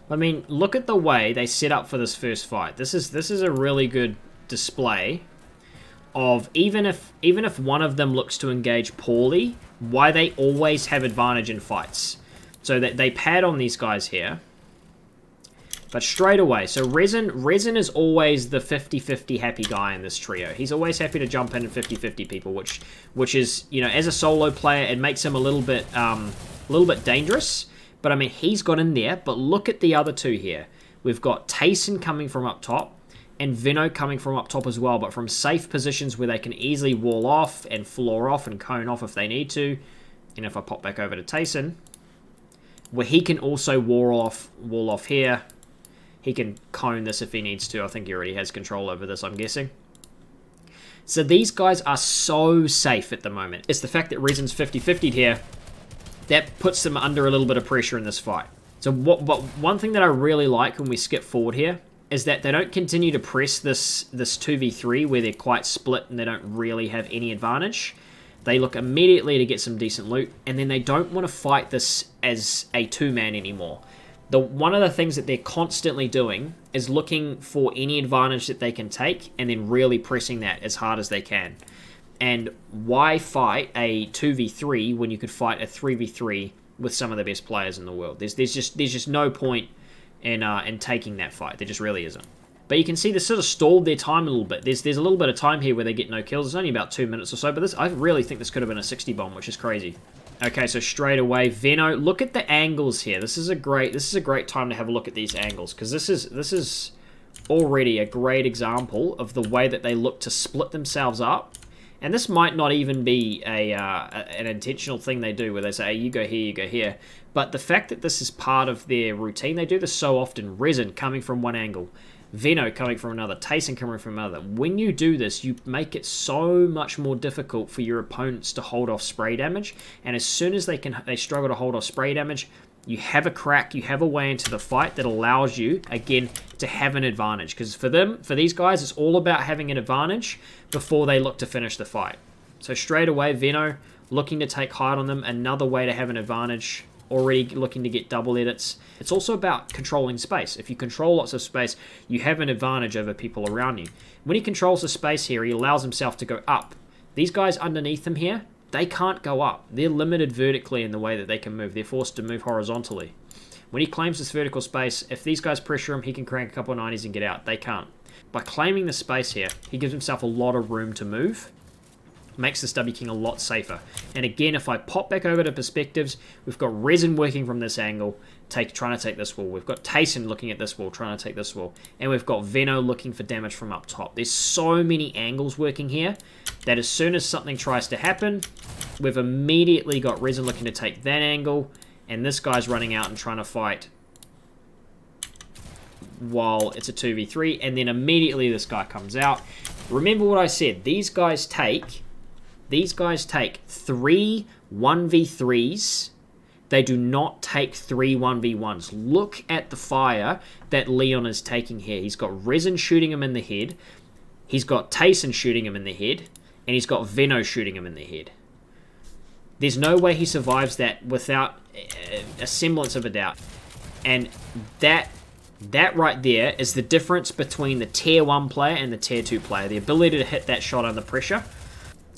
I mean, look at the way they set up for this first fight. This is a really good display of even if one of them looks to engage poorly, why they always have advantage in fights. So that they pad on these guys here. But straight away, so Resin is always the 50-50 happy guy in this trio. He's always happy to jump in 50-50 people, which is, you know, as a solo player, it makes him a little bit dangerous. But I mean, he's got in there. But look at the other two here. We've got Tayson coming from up top, and Vino coming from up top as well, but from safe positions where they can easily wall off and floor off and cone off if they need to. And if I pop back over to Tayson, where he can also wall off here. He can cone this if he needs to. I think he already has control over this, I'm guessing. So these guys are so safe at the moment. It's the fact that Resin's 50-50'd here that puts them under a little bit of pressure in this fight. So one thing that I really like when we skip forward here is that they don't continue to press this 2v3 where they're quite split and they don't really have any advantage. They look immediately to get some decent loot, and then they don't want to fight this as a two-man anymore. One of the things that they're constantly doing is looking for any advantage that they can take and then really pressing that as hard as they can. And why fight a 2v3 when you could fight a 3v3 with some of the best players in the world? There's just no point in taking that fight. There just really isn't. But you can see they sort of stalled their time a little bit. There's a little bit of time here where they get no kills. It's only about 2 minutes or so, but I really think this could have been a 60 bomb, which is crazy. Okay, so straight away, Veno. Look at the angles here. This is a great time to have a look at these angles, because this is already a great example of the way that they look to split themselves up. And this might not even be an intentional thing they do, where they say, hey, you go here, you go here. But the fact that this is part of their routine, they do this so often. Resin coming from one angle, Veno coming from another, Tayson coming from another. When you do this, you make it so much more difficult for your opponents to hold off spray damage. And as soon as they struggle to hold off spray damage, you have a crack, you have a way into the fight that allows you, again, to have an advantage. Because for these guys, it's all about having an advantage before they look to finish the fight. So straight away, Veno looking to take height on them, another way to have an advantage. Already looking to get double edits. It's also about controlling space. If you control lots of space, you have an advantage over people around you. When he controls the space here, he allows himself to go up. These guys underneath him here, they can't go up. They're limited vertically in the way that they can move. They're forced to move horizontally. When he claims this vertical space, if these guys pressure him, he can crank a couple of 90s and get out. They can't. By claiming the space here, he gives himself a lot of room to move. Makes this W King a lot safer. And again, if I pop back over to perspectives, we've got Resin working from this angle, trying to take this wall. We've got Tayson looking at this wall, trying to take this wall. And we've got Veno looking for damage from up top. There's so many angles working here that as soon as something tries to happen, we've immediately got Resin looking to take that angle, and this guy's running out and trying to fight while it's a 2v3, and then immediately this guy comes out. Remember what I said, these guys take 3 1v3s. They do not take 3 1v1s. Look at the fire that Leon is taking here. He's got Resin shooting him in the head. He's got Tayson shooting him in the head. And he's got Veno shooting him in the head. There's no way he survives that without a semblance of a doubt. And that right there is the difference between the tier 1 player and the tier 2 player. The ability to hit that shot under pressure.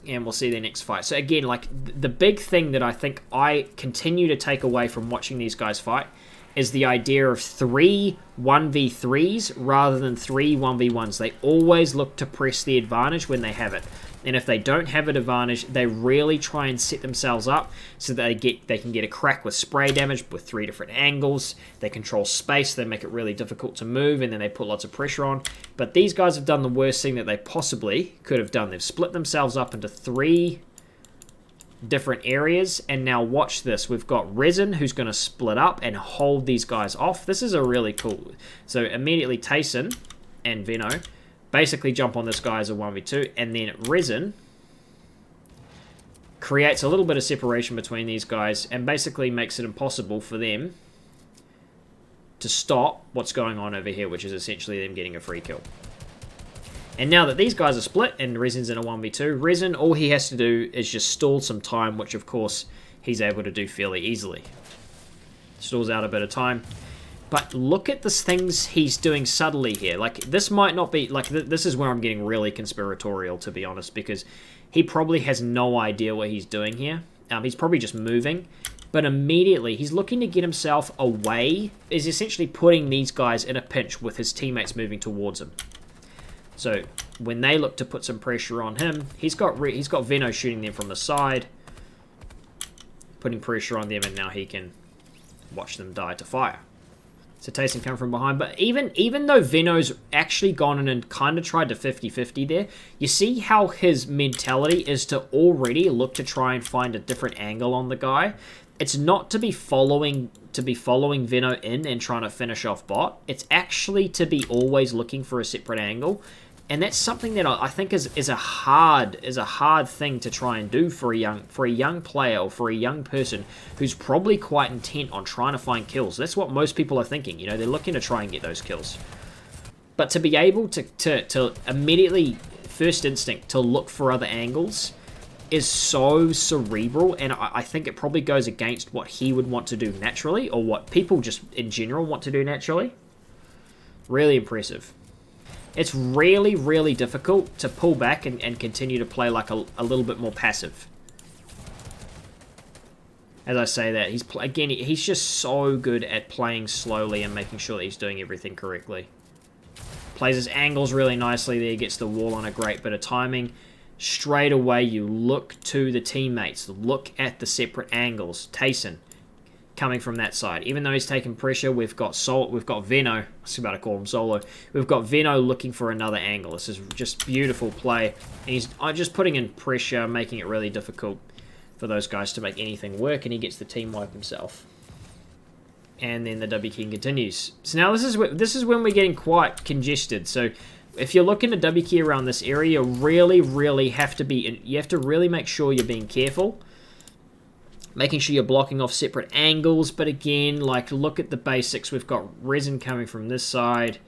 And we'll see their next fight. So again, like, the big thing that I think I continue to take away from watching these guys fight is the idea of 3 1v3s rather than 3 1v1s. They always look to press the advantage when they have it. And if they don't have an advantage, they really try and set themselves up so that they can get a crack with spray damage with 3 different angles. They control space, they make it really difficult to move, and then they put lots of pressure on. But these guys have done the worst thing that they possibly could have done. They've split themselves up into 3 different areas, and now watch this. We've got Resin who's going to split up and hold these guys off. This is a really cool... So immediately Tayson and Veno basically jump on this guy as a 1v2, and then Resin creates a little bit of separation between these guys and basically makes it impossible for them to stop what's going on over here, which is essentially them getting a free kill. And now that these guys are split and Resin's in a 1v2, Resin, all he has to do is just stall some time, which of course he's able to do fairly easily. Stalls out a bit of time. But look at the things he's doing subtly here. Like, this might not be... Like, this is where I'm getting really conspiratorial, to be honest, because he probably has no idea what he's doing here. He's probably just moving. But immediately, he's looking to get himself away. Is essentially putting these guys in a pinch with his teammates moving towards him. So, when they look to put some pressure on him, he's got Veno shooting them from the side. Putting pressure on them, and now he can watch them die to fire. So Tayson coming from behind. But even though Veno's actually gone in and kind of tried to 50-50 there, you see how his mentality is to already look to try and find a different angle on the guy. It's not to be following Veno in and trying to finish off bot. It's actually to be always looking for a separate angle. And that's something that I think is a hard thing to try and do for a young player or for a young person who's probably quite intent on trying to find kills. That's what most people are thinking. You know, they're looking to try and get those kills. But to be able to immediately, first instinct, to look for other angles is so cerebral, and I think it probably goes against what he would want to do naturally, or what people just in general want to do naturally. Really impressive. It's really, really difficult to pull back and continue to play like a little bit more passive. As I say that, he's just so good at playing slowly and making sure that he's doing everything correctly. Plays his angles really nicely there, gets the wall on a great bit of timing. Straight away, you look to the teammates, look at the separate angles. Tayson coming from that side. Even though he's taking pressure, we've got Veno. I was about to call him Solo. We've got Veno looking for another angle. This is just beautiful play. And he's just putting in pressure, making it really difficult for those guys to make anything work, and he gets the team wipe himself. And then the W key continues. So now this is when we're getting quite congested. So if you're looking to W key around this area, you really have to be. You have to really make sure you're being careful. Making sure you're blocking off separate angles, but again, like, look at the basics. We've got Resin coming from this side,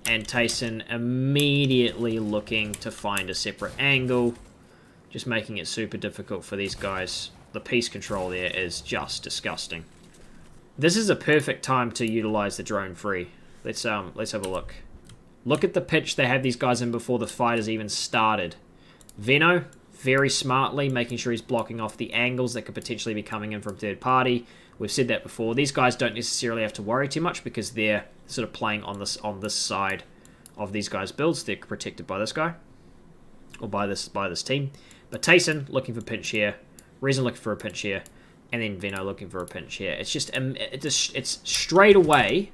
and Tayson immediately looking to find a separate angle, just making it super difficult for these guys. The piece control there is just disgusting. This is a perfect time to utilize the drone free. Let's have a look. Look at the pitch they have these guys in before the fight has even started. Veno, very smartly, making sure he's blocking off the angles that could potentially be coming in from third party. We've said that before. These guys don't necessarily have to worry too much because they're sort of playing on this side of these guys' builds. They're protected by this guy or by this team. But Tayson looking for pinch here, Resin looking for a pinch here, and then Veno looking for a pinch here. It's just it's straight away.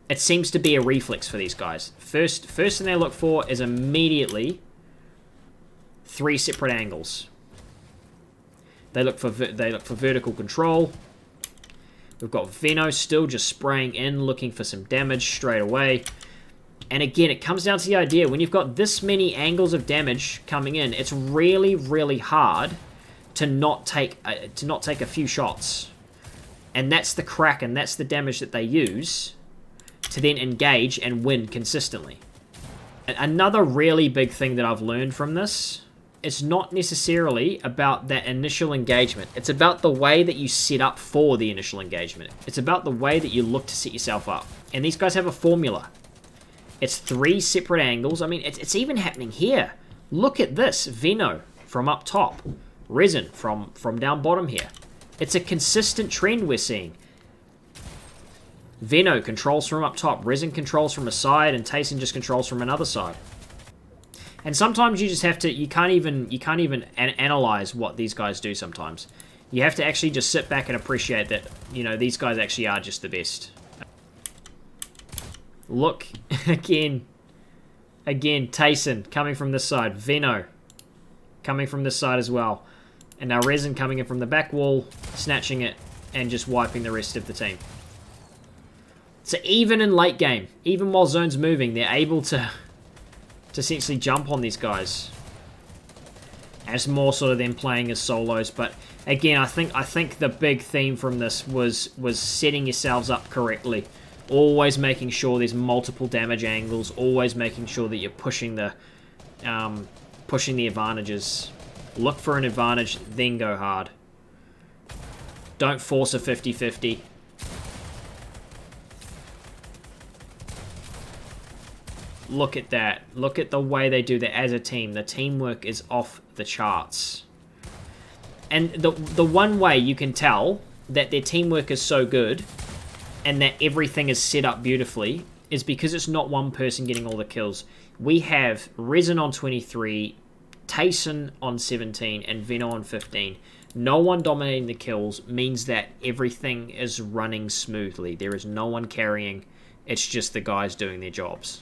It seems to be a reflex for these guys. First thing they look for is immediately 3 separate angles. They look for vertical control. We've got Veno still just spraying in, looking for some damage straight away. And again, it comes down to the idea, when you've got this many angles of damage coming in, it's really hard to not take a few shots. And that's the crack, and that's the damage that they use to then engage and win consistently. Another really big thing that I've learned from this, it's not necessarily about that initial engagement. It's about the way that you set up for the initial engagement. It's about the way that you look to set yourself up. And these guys have a formula. It's 3 separate angles. I mean, it's even happening here. Look at this. Veno from up top. Resin from down bottom here. It's a consistent trend we're seeing. Veno controls from up top. Resin controls from a side, and Tayson just controls from another side. And sometimes you just have to, you can't even analyze what these guys do sometimes. You have to actually just sit back and appreciate that, you know, these guys actually are just the best. Look, again, Tayson coming from this side. Veno coming from this side as well. And now Resin coming in from the back wall, snatching it, and just wiping the rest of the team. So even in late game, even while zone's moving, they're able to essentially jump on these guys. And it's more sort of them playing as solos. But again, I think the big theme from this was setting yourselves up correctly. Always making sure there's multiple damage angles. Always making sure that you're pushing the advantages. Look for an advantage, then go hard. Don't force a 50-50. Look at that. Look at the way they do that as a team. The teamwork is off the charts. And the one way you can tell that their teamwork is so good and that everything is set up beautifully is because it's not one person getting all the kills. We have Resin on 23, Tayson on 17, and Veno on 15. No one dominating the kills means that everything is running smoothly. There is no one carrying. It's just the guys doing their jobs.